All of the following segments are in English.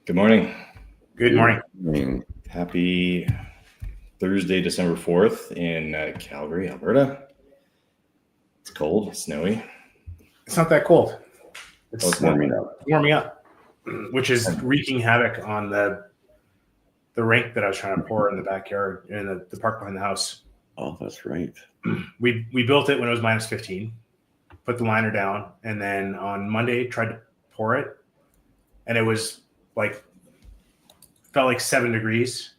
Good morning. Good morning. Happy Thursday, December 4th in Calgary, Alberta. It's cold, snowy. It's not that cold. It's warming up. Warming up, which is wreaking havoc on the rink that I was trying to pour in the backyard, in the park behind the house. Oh, that's right. We built it when it was minus 15, put the liner down, and then on Monday tried to pour it, and it was felt like 7 degrees.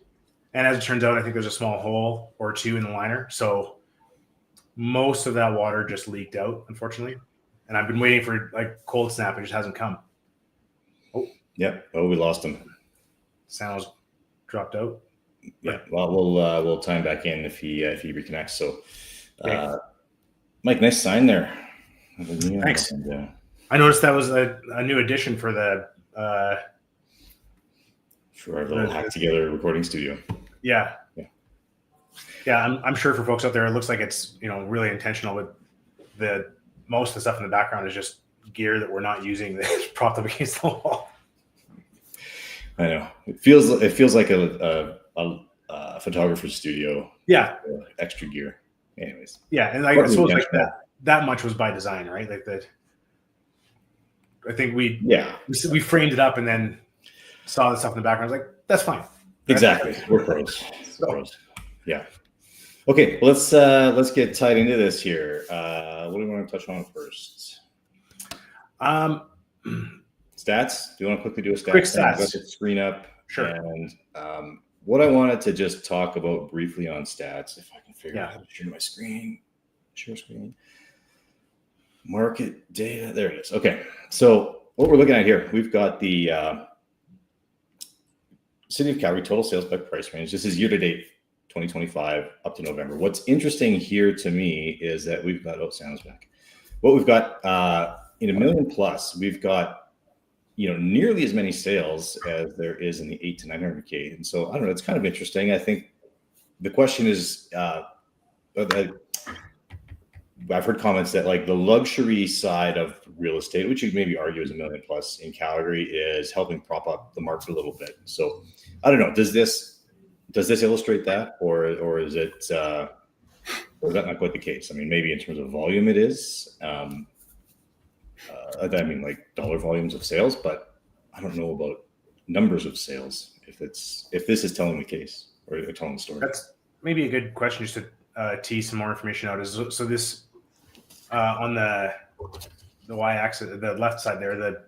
And as it turns out, I think there's a small hole or two in the liner. So most of that water just leaked out, unfortunately. And I've been waiting for cold snap. It just hasn't come. Oh, yeah. Oh, we lost him. Sounds dropped out. Yeah. Well, we'll tie him back in if he reconnects. So, Okay. Mike, nice sign there. Thanks. I noticed that was a new addition for the for our little hack together recording studio. Yeah. I'm sure for folks out there, it looks like it's really intentional. But most of the stuff in the background is just gear that we're not using that's propped up against the wall. I know it feels like a photographer's studio. Yeah. Extra gear. Anyways. Yeah, and I suppose that much was by design, right? Like that. I think we framed it up and then saw the stuff in the background. I was like, that's fine. Exactly. We're pros. Yeah. Okay, well, let's get tied into this here. What do you want to touch on first? Stats. Do you want to quickly do a stats? Quick stats. I've got the screen up. Sure. And what I wanted to just talk about briefly on stats, if I can figure out how to share my screen. Share screen. Market data. There it is. Okay. So what we're looking at here, we've got the City of Calgary total sales by price range. This is year-to-date 2025 up to November. What's interesting here to me is that we've got sounds back. What we've got in $1 million plus, we've got nearly as many sales as there is in the 800 to 900K. And so I don't know, it's kind of interesting. I think the question is, I've heard comments that the luxury side of real estate, which you maybe argue is $1 million plus in Calgary, is helping prop up the market a little bit. So I don't know. Does this illustrate that, or is it or is that not quite the case? I mean, maybe in terms of volume it is. I mean, dollar volumes of sales, but I don't know about numbers of sales. If this is telling the case or telling the story. That's maybe a good question just to tease some more information out. So this on the y-axis, the left side there, are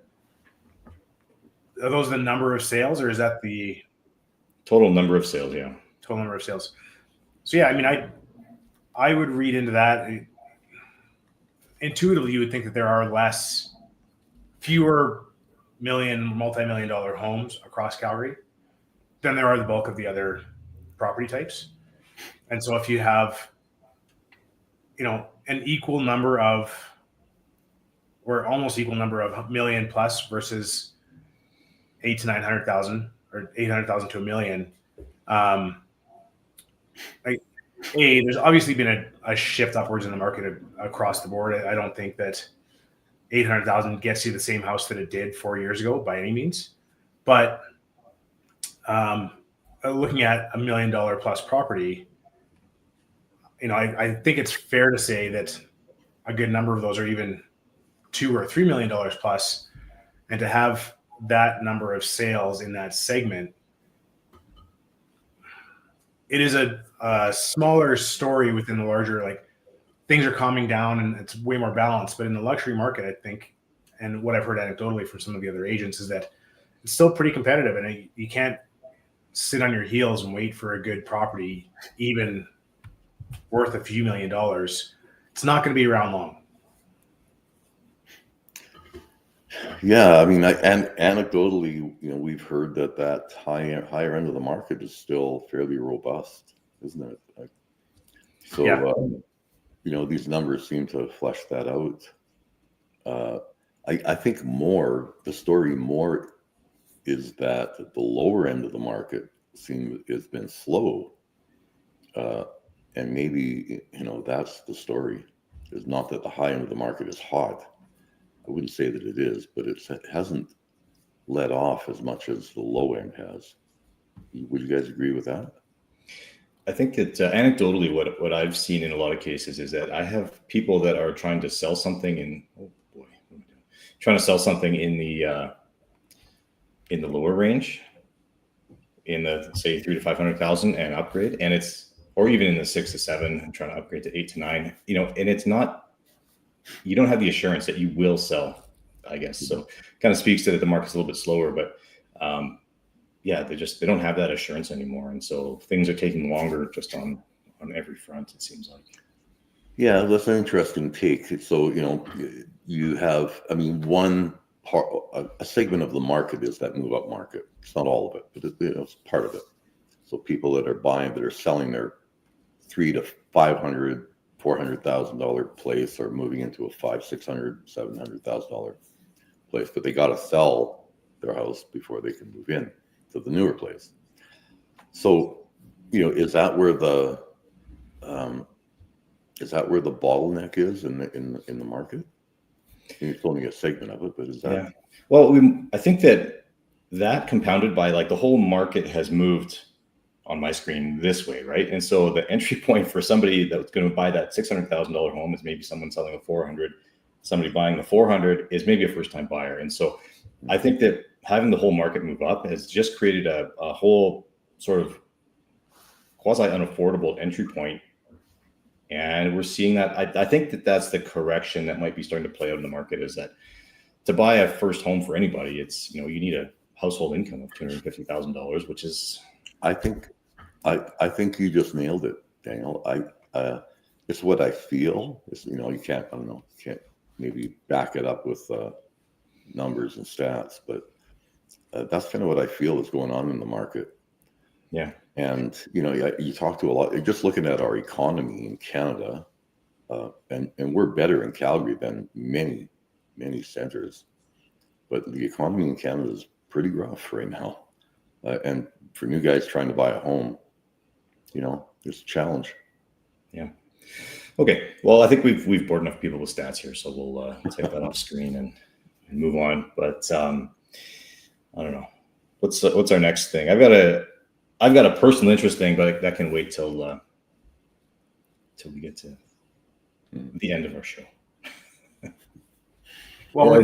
those the number of sales, or is that the total number of sales? Yeah, total number of sales. So yeah, I mean, I would read into that. Intuitively, you would think that there are fewer multi-million dollar homes across Calgary than there are the bulk of the other property types. And so if you have, an equal number of, or almost equal number of million plus versus 800,000 to 900,000 or 800,000 to $1 million, there's obviously been a shift upwards in the market across the board. I don't think that 800,000 gets you the same house that it did 4 years ago by any means. But looking at $1 million plus property, I think it's fair to say that a good number of those are even $2 or $3 million plus, and to have that number of sales in that segment, it is a smaller story within the larger, things are calming down and it's way more balanced. But in the luxury market, I think, and what I've heard anecdotally from some of the other agents, is that it's still pretty competitive, and you can't sit on your heels and wait for a good property, even worth a few $1 million. It's not going to be around long. Yeah, I mean, and anecdotally, we've heard that higher end of the market is still fairly robust, isn't it? These numbers seem to flesh that out. I think the story is that the lower end of the market has been slow, and maybe that's the story. It's not that the high end of the market is hot. I wouldn't say that it is, but it hasn't let off as much as the low end has. Would you guys agree with that? I think that anecdotally, what I've seen in a lot of cases is that I have people that are trying to sell something in, oh boy, what am I doing? Trying to sell something in the lower range, in the say 3 to 500,000 and upgrade, and it's, or even in the 6 to 7 and trying to upgrade to 8 to 9, you know, and it's not, you don't have the assurance that you will sell, I guess. So kind of speaks to that the market's a little bit slower, but yeah, they don't have that assurance anymore, and so things are taking longer just on every front, it seems like. Yeah, that's an interesting take. So, you know, you have, I mean, one part, a segment of the market is that move up market. It's not all of it, but it's part of it. So people that are buying, that are selling their $300,000 to $500,000, $400,000 place, or moving into a $500,000, $600,000, $700,000 place, but they got to sell their house before they can move in to the newer place. So, you know, is that where the bottleneck is in the market? It's only a segment of it, but is that? Yeah. Well, I think that compounded by, like, the whole market has moved on my screen this way, right? And so the entry point for somebody that's going to buy that $600,000 home is maybe someone selling a 400. Somebody buying the 400 is maybe a first-time buyer, and so I think that having the whole market move up has just created a whole sort of quasi unaffordable entry point. And we're seeing that. I think that that's the correction that might be starting to play out in the market, is that to buy a first home for anybody, it's, you know, you need a household income of $250,000, which is, I think you just nailed it, Daniel. It's what I feel. It's, you know, you can't maybe back it up with numbers and stats, but that's kind of what I feel is going on in the market. yeah. And, you know, you talk to a lot, just looking at our economy in Canada, and we're better in Calgary than many centers, but the economy in Canada is pretty rough right now. And for new guys trying to buy a home, you know, it's a challenge. Yeah. Okay. Well, I think we've bored enough people with stats here, so we'll take that off screen and move on. But I don't know. What's our next thing? I've got a personal interest thing, but that can wait till we get to the end of our show. Well,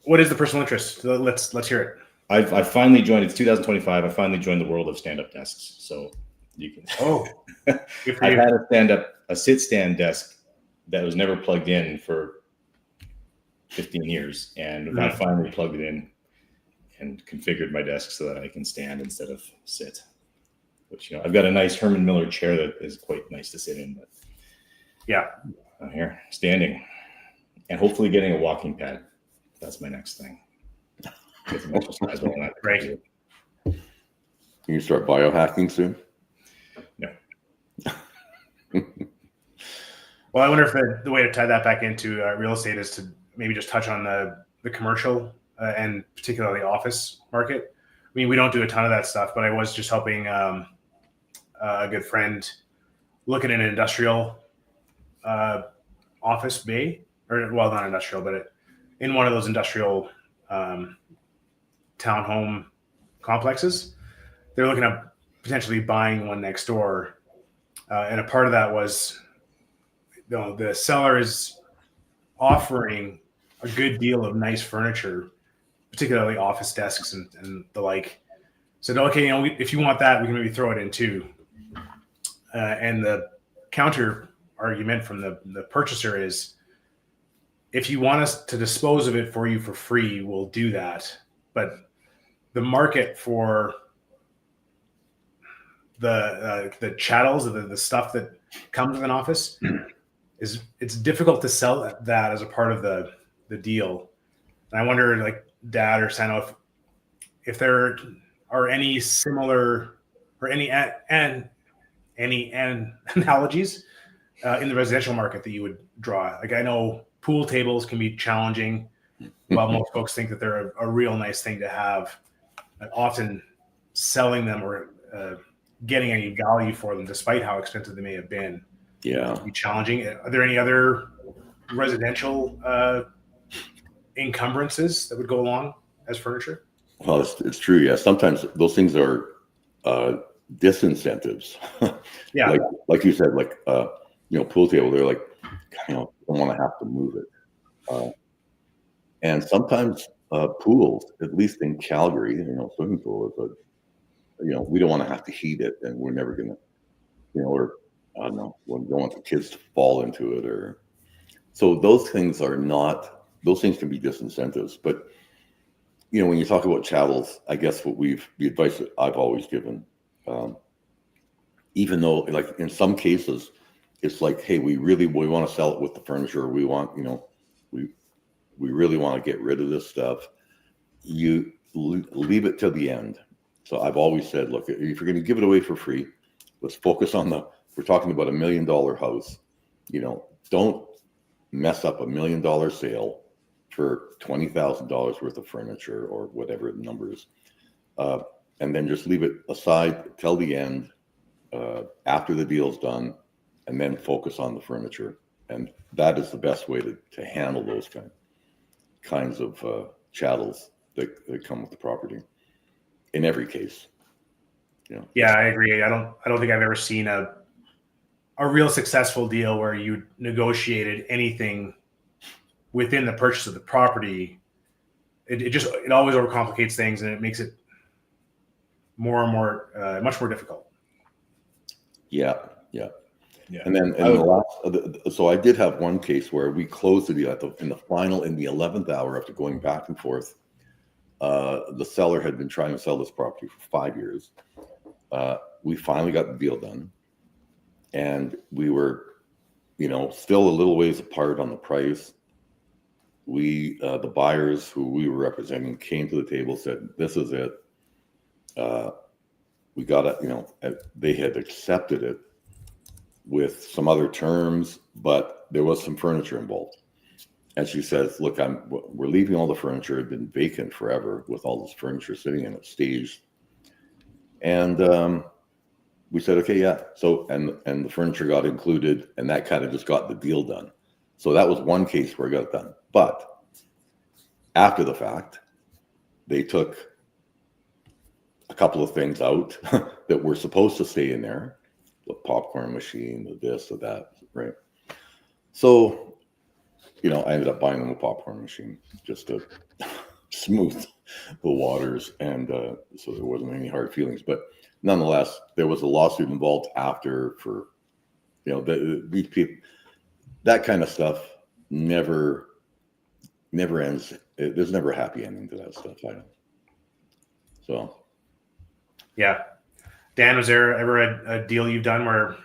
what is the personal interest? Let's hear it. I finally joined. It's 2025. I finally joined the world of stand-up desks. So you can. Oh, I had a sit-stand desk that was never plugged in for 15 years, and I finally plugged it in and configured my desk so that I can stand instead of sit. Which, you know, I've got a nice Herman Miller chair that is quite nice to sit in, but yeah, I'm here standing, and hopefully getting a walking pad. That's my next thing. Get some exercise while I'm at the Right. Can you start biohacking soon? No. Well, I wonder if the way to tie that back into real estate is to maybe just touch on the commercial and particularly office market. I mean, we don't do a ton of that stuff, but I was just helping a good friend look at an industrial office bay, or, well, not industrial, but in one of those industrial townhome complexes. They're looking at potentially buying one next door. And a part of that was, you know, the seller is offering a good deal of nice furniture, particularly office desks and the like. Said, okay, you know, if you want that, we can maybe throw it in too. And the counter argument from the purchaser is, if you want us to dispose of it for you for free, we'll do that. But the market for the chattels, the stuff that comes with an office, it's difficult to sell that as a part of the deal. And I wonder, like, Dad or Sano, if there are any similar or any analogies in the residential market that you would draw. Like, I know pool tables can be challenging, while most folks think that they're a real nice thing to have. And often selling them or getting any value for them, despite how expensive they may have been, Yeah. can be challenging. Are there any other residential encumbrances that would go along as furniture? Well, it's true. Yeah, sometimes those things are disincentives. Yeah. Like you said, like pool table. They're like, don't want to have to move it. And sometimes pools, at least in Calgary, swimming pool is we don't want to have to heat it, and we're never gonna, or I don't know, we don't want the kids to fall into it, or so those things are not. Those things can be disincentives, but when you talk about chattels, I guess the advice that I've always given, even though like in some cases, it's like, hey, we want to sell it with the furniture. We want, we really want to get rid of this stuff. You leave it till the end. So I've always said, look, if you're going to give it away for free, let's focus on we're talking about $1 million house. Don't mess up $1 million sale for $20,000 worth of furniture or whatever the number is. And then just leave it aside till the end, after the deal's done, and then focus on the furniture. And that is the best way to handle those kinds of chattels that come with the property in every case. Yeah, I agree. I don't think I've ever seen a real successful deal where you negotiated anything within the purchase of the property. It always overcomplicates things, and it makes it more and more much more difficult. Yeah. And then so I did have one case where we closed the deal in the 11th hour after going back and forth. The seller had been trying to sell this property for 5 years. We finally got the deal done, and we were, still a little ways apart on the price. The buyers who we were representing came to the table, said, "This is it. We got it." They had accepted it with some other terms, but there was some furniture involved. And she says, "Look, we're leaving all the furniture. It had been vacant forever with all this furniture sitting in it, staged." And we said, "Okay, yeah." So and the furniture got included, and that kind of just got the deal done. So that was one case where it got done. But after the fact, they took a couple of things out that were supposed to stay in there. The popcorn machine, the this, the that, right? So, I ended up buying them a popcorn machine just to smooth the waters, and so there wasn't any hard feelings. But nonetheless, there was a lawsuit involved after for, these people. That kind of stuff never ends. There's never a happy ending to that stuff. I know. So. Yeah. Dan, was there ever a deal you've done where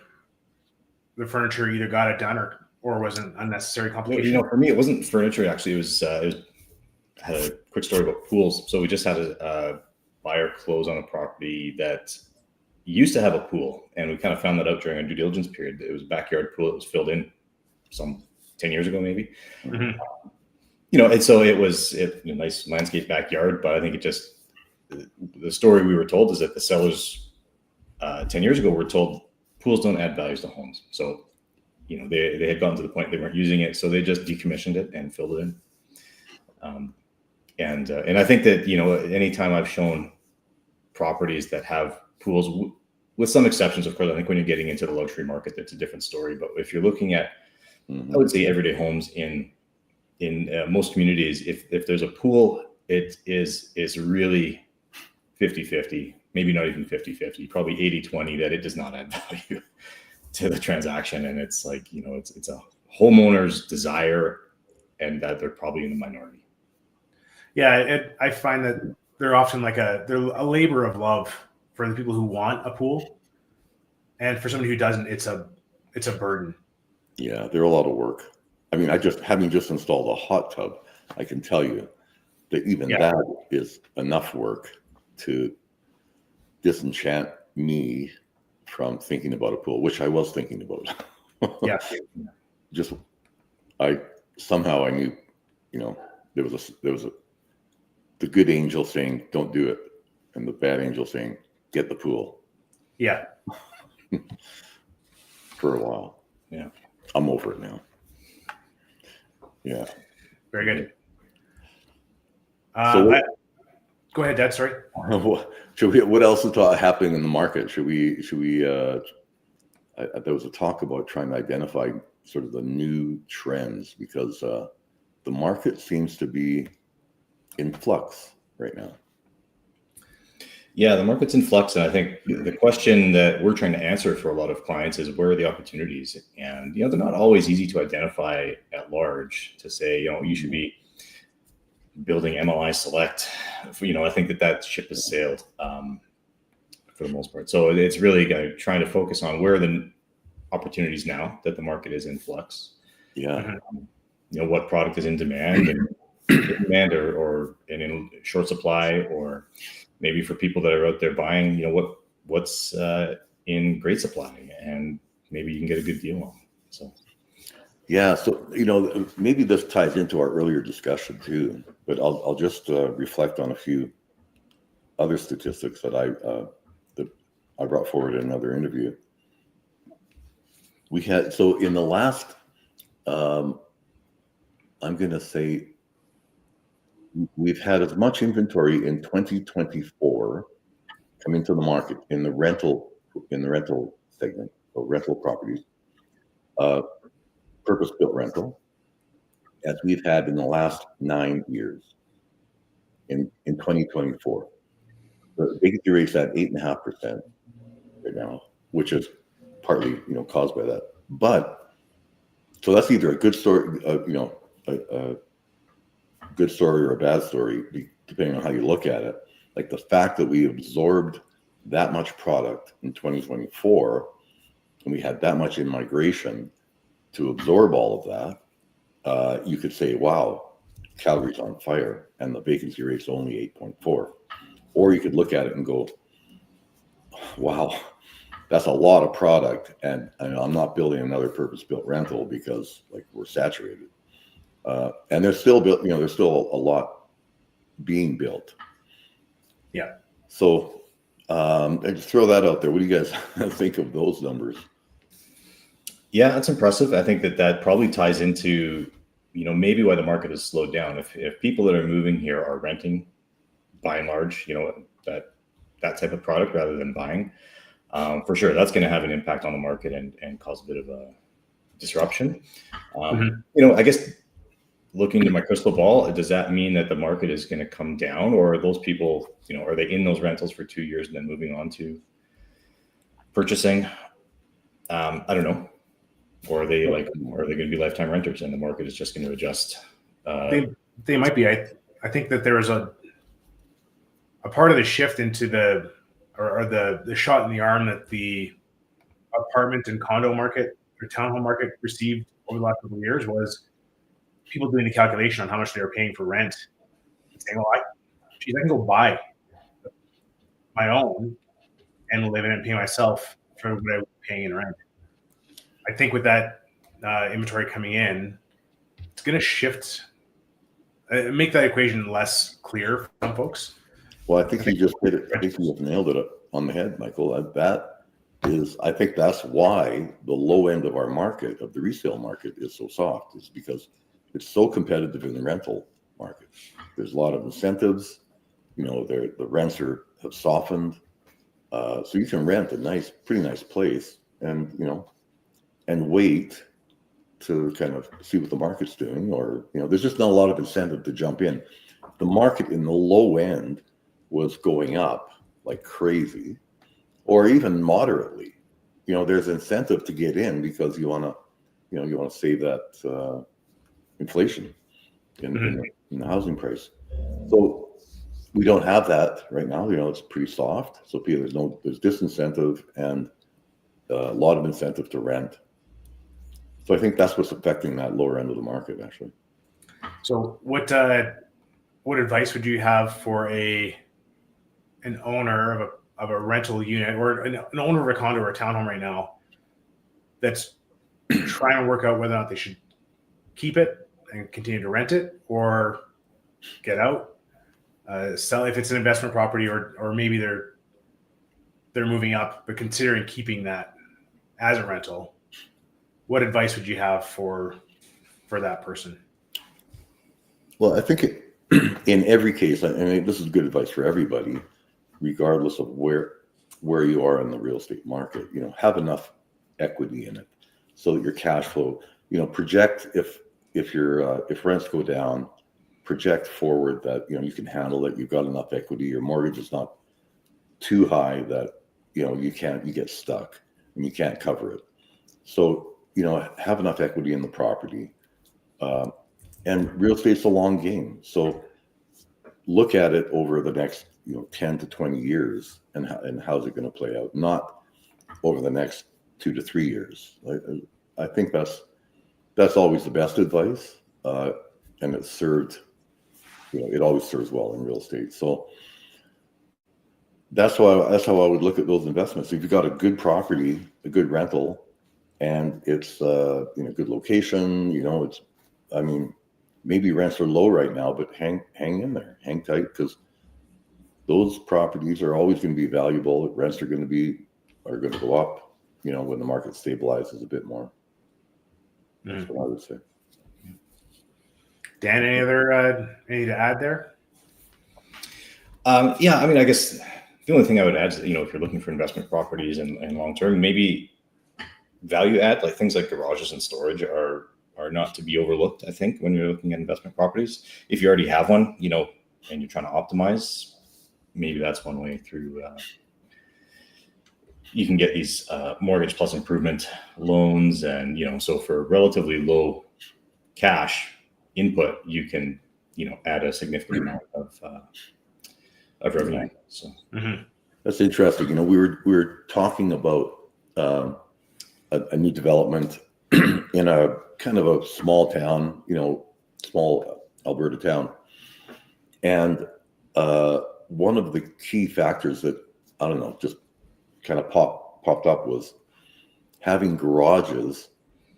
the furniture either got it done or was an unnecessary complication? For me, it wasn't furniture. Actually, it was had a quick story about pools. So we just had a buyer close on a property that used to have a pool, and we kind of found that out during our due diligence period. It was a backyard pool that was filled in some 10 years ago, maybe. Mm-hmm. And so it was a nice landscape backyard, but I think the story we were told is that the sellers 10 years ago were told pools don't add values to homes. So, they had gotten to the point they weren't using it, so they just decommissioned it and filled it in. And I think that, anytime I've shown properties that have pools, with some exceptions, of course, I think when you're getting into the luxury market, that's a different story. But if you're looking at, I would say, everyday homes in most communities, if there's a pool, it is really 50-50, maybe not even 50-50, probably 80-20, that it does not add value to the transaction. And it's like, it's a homeowner's desire, and that they're probably in the minority. Yeah, I find that they're often they're a labor of love for the people who want a pool, and for somebody who doesn't, it's a burden. Yeah, they're a lot of work. I mean, having just installed a hot tub, I can tell you that even that is enough work to disenchant me from thinking about a pool, which I was thinking about. Yeah. I knew, there was the good angel saying, "Don't do it," and the bad angel saying, "Get the pool." Yeah. For a while. Yeah. I'm over it now. Yeah. Very good. So Go ahead, Dad. Sorry. What else is happening in the market? Should we? There was a talk about trying to identify sort of the new trends, because the market seems to be in flux right now. Yeah, the market's in flux, and I think the question that we're trying to answer for a lot of clients is, where are the opportunities? And they're not always easy to identify at large. To say, you should be building MLI Select. I think that ship has sailed for the most part. So it's really trying to focus on where are the opportunities now that the market is in flux. Yeah. What product is in demand, and or in short supply, or maybe for people that are out there buying, what's in great supply, and maybe you can get a good deal on. So. Yeah, so maybe this ties into our earlier discussion too, but I'll just reflect on a few other statistics that I brought forward in another interview. We had, so in the last, I'm going to say, we've had as much inventory in 2024 coming to the market in the rental segment, so rental properties. Purpose-built rental, as we've had in the last 9 years. In 2024, the vacancy rate's at 8.5% right now, which is partly caused by that. But so that's either a good story, a good story or a bad story, depending on how you look at it. Like the fact that we absorbed that much product in 2024, and we had that much in migration to absorb all of that, you could say, wow, Calgary's on fire, and the vacancy rate's only 8.4. Or you could look at it and go, wow, that's a lot of product, and I'm not building another purpose-built rental because we're saturated. And there's still there's still a lot being built. Yeah. So and just throw that out there. What do you guys think of those numbers? Yeah, that's impressive. I think that probably ties into, maybe why the market has slowed down. If people that are moving here are renting, by and large, that type of product rather than buying, for sure, that's going to have an impact on the market and cause a bit of a disruption. I guess looking to my crystal ball, does that mean that the market is going to come down, or are those people, are they in those rentals for 2 years and then moving on to purchasing? I don't know. Or are they going to be lifetime renters, and the market is just going to adjust? They might be. I think that there is a part of the shift into the shot in the arm that the apartment and condo market or townhome market received over the last couple of years was people doing the calculation on how much they were paying for rent and saying, well, I can go buy my own and live in it and pay myself for what I was paying in rent. I think with that inventory coming in, it's going to shift, make that equation less clear for some folks. Well, I think you just hit it. I think you just nailed it on the head, Michael. I think that's why the low end of our market, of the resale market, is so soft. Is because it's so competitive in the rental market. There's a lot of incentives. The rents have softened, so you can rent a pretty nice place, and wait to kind of see what the market's doing, or there's just not a lot of incentive to jump in. The market in the low end was going up like crazy, or even moderately. There's incentive to get in because you want to save that inflation in the housing price. So we don't have that right now. It's pretty soft. So there's disincentive and a lot of incentive to rent. So I think that's what's affecting that lower end of the market, actually. So what advice would you have for an owner of a rental unit, or an owner of a condo or a townhome right now that's trying to work out whether or not they should keep it and continue to rent it, or get out, sell if it's an investment property, or maybe they're moving up but considering keeping that as a rental? What advice would you have for that person? Well, I think in every case, I mean, this is good advice for everybody, regardless of where you are in the real estate market. Have enough equity in it so that your cash flow, project if rents go down, project forward that you can handle it. You've got enough equity. Your mortgage is not too high that you get stuck and you can't cover it. So have enough equity in the property. And real estate's a long game. So look at it over the next 10 to 20 years and how's it going to play out, not over the next 2 to 3 years. I think that's always the best advice, and it served. It always serves well in real estate. So that's how I would look at those investments. If you've got a good property, a good rental, and it's good location, maybe rents are low right now, but hang in there, hang tight, because those properties are always going to be valuable. Rents are going to go up, when the market stabilizes a bit more. That's what I would say. Dan, any to add there? Yeah, I guess the only thing I would add is, if you're looking for investment properties and long term, maybe value add, like things like garages and storage are not to be overlooked. I think when you're looking at investment properties, if you already have one, and you're trying to optimize, maybe that's one way through. You can get these mortgage plus improvement loans, and so for relatively low cash input, you can add a significant amount of revenue. So that's interesting. We were talking about a new development in a kind of a small town, small Alberta town, and one of the key factors that just kind of popped up was having garages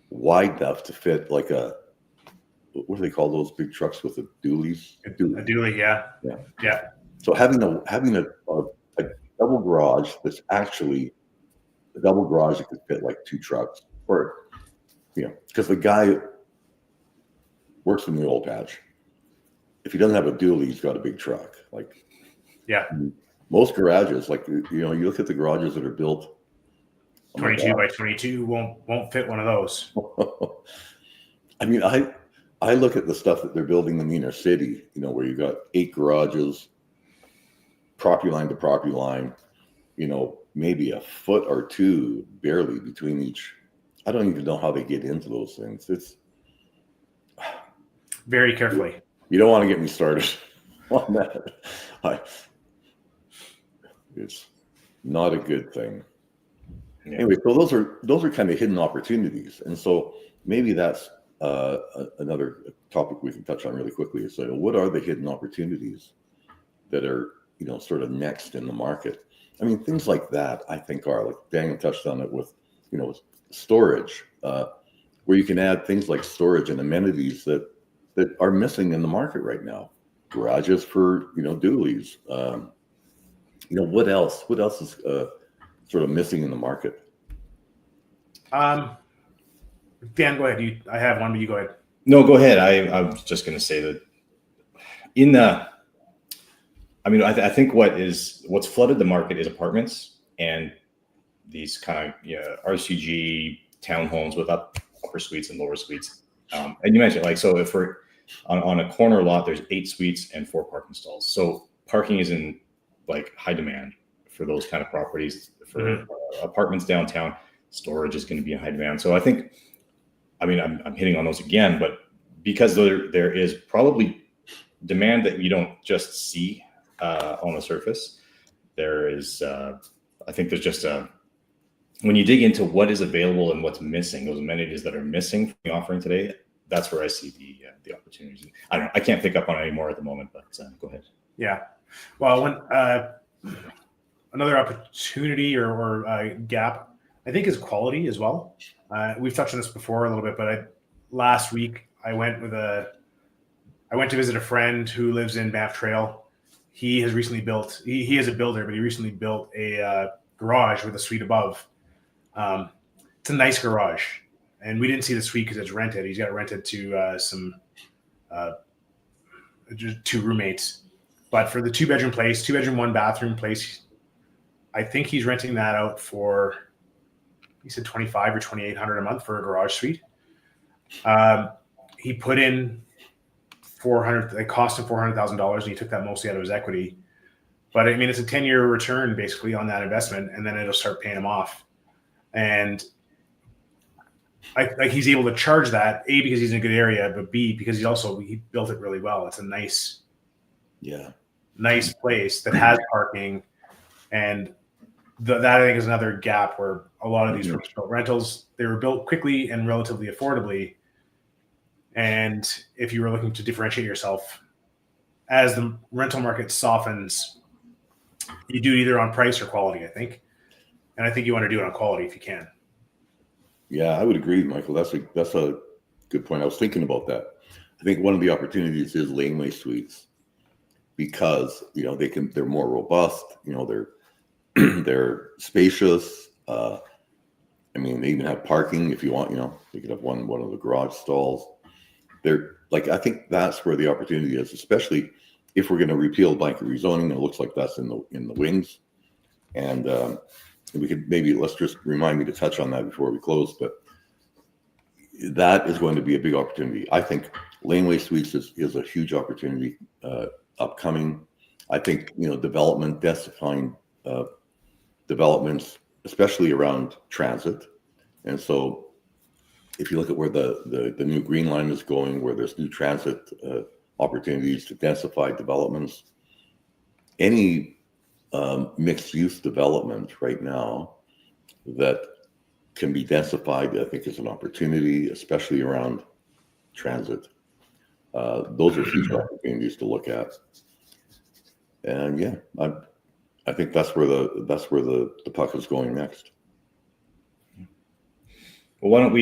wide enough to fit like what do they call those big trucks with the dualies? A dually, yeah. So having a double garage that's actually a double garage that could fit like 2 trucks, or because the guy works in the oil patch. If he doesn't have a dually, he's got a big truck. Most garages, you look at the garages that are built 22 by 22 won't fit one of those. I look at the stuff that they're building in the inner city, where you got 8 garages, property line to property line, maybe a foot or 2 barely between each. I don't even know how they get into those things. It's very carefully. You don't want to get me started on that. It's not a good thing. Yeah. Anyway, so those are kind of hidden opportunities, and so maybe that's another topic we can touch on really quickly. Is what are the hidden opportunities that are sort of next in the market? Things like that I think are, like Daniel touched on it with storage, where you can add things like storage and amenities that are missing in the market right now. Garages for dualies. What else? What else is sort of missing in the market? Dan, go ahead. I have one, but you go ahead. No, go ahead. I was just going to say that I think what's flooded the market is apartments and these kind of RCG townhomes with upper suites and lower suites. And you mentioned so if we're on a corner lot, there's 8 suites and 4 parking stalls. So parking is in high demand for those kind of properties. For apartments downtown, storage is going to be in high demand. So I think, I'm hitting on those again, but because there is probably demand that you don't just see on the surface, there is, I think there's just when you dig into what is available and what's missing, those amenities that are missing from the offering today, that's where I see the opportunities. I can't pick up on any more at the moment, but go ahead. Yeah. Well, another opportunity or gap, I think, is quality as well. We've touched on this before a little bit, but last week I went to visit a friend who lives in Banff Trail. He has recently built. He is a builder, but he recently built a garage with a suite above. It's a nice garage, and we didn't see the suite because it's rented. He's got it rented to some. just 2 roommates. But for the 2-bedroom place, 2-bedroom, 1-bathroom place, I think he's renting that out for, he said 25 or 2,800 a month for a garage suite. He put in 400. It cost him $400,000, and he took that mostly out of his equity. But I mean, it's a 10-year return basically on that investment, and then it'll start paying him off. And he's able to charge that, A, because he's in a good area, but B, because he built it really well. It's a nice place that has parking, and that I think is another gap where a lot of these first built rentals, they were built quickly and relatively affordably. And if you were looking to differentiate yourself, as the rental market softens, you do either on price or quality, I think. And I think you want to do it on quality if you can. Yeah, I would agree, Michael. That's a good point. I was thinking about that. I think one of the opportunities is laneway suites, because they're more robust. They're spacious. I mean, they even have parking if you want. You could have one of the garage stalls. They're I think that's where the opportunity is, especially if we're going to repeal blanket rezoning. It looks like that's in the wings, and we could let's just remind me to touch on that before we close. But that is going to be a big opportunity. I think laneway suites is a huge opportunity upcoming. I think development, densifying developments, especially around transit, and so. If you look at where the new Green Line is going, where there's new transit opportunities to densify developments, any mixed-use development right now that can be densified, I think, is an opportunity, especially around transit. Those are huge opportunities to look at, and yeah, I think that's where the puck is going next. Well, why don't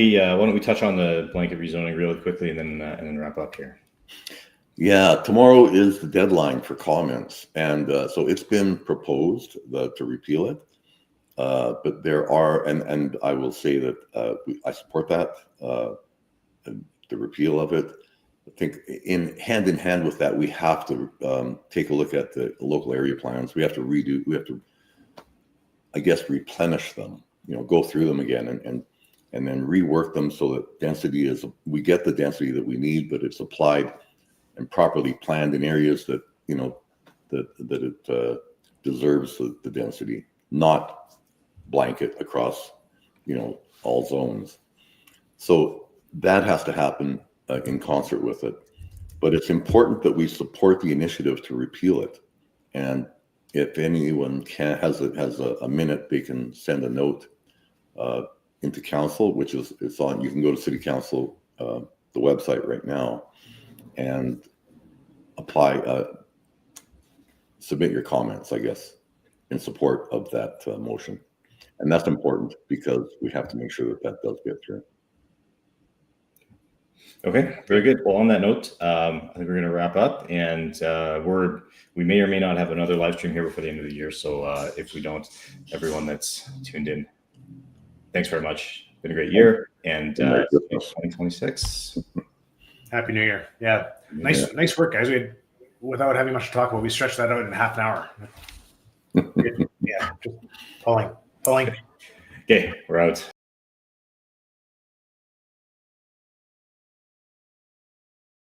we touch on the blanket rezoning really quickly, and then wrap up here. Yeah, tomorrow is the deadline for comments, and so it's been proposed to repeal it. But there are, and I will say that I support that the repeal of it. I think in hand with that, we have to take a look at the local area plans. We have to redo. We have to, I guess, replenish them. Go through them again and then rework them so that we get the density that we need, but it's applied and properly planned in areas that it deserves the density, not blanket across all zones. So that has to happen in concert with it. But it's important that we support the initiative to repeal it. And if anyone has a minute, they can send a note into council, which it's on. You can go to City Council, the website right now, and apply, submit your comments, I guess, in support of that motion. And that's important because we have to make sure that does get through. Okay, very good. Well, on that note, I think we're going to wrap up, and we may or may not have another live stream here before the end of the year. So if we don't, everyone that's tuned in, thanks very much. Been a great year, and 2026. Happy New Year! Yeah, nice work, guys. Without having much to talk about, we stretched that out in half an hour. Yeah, just pulling. Okay, we're out.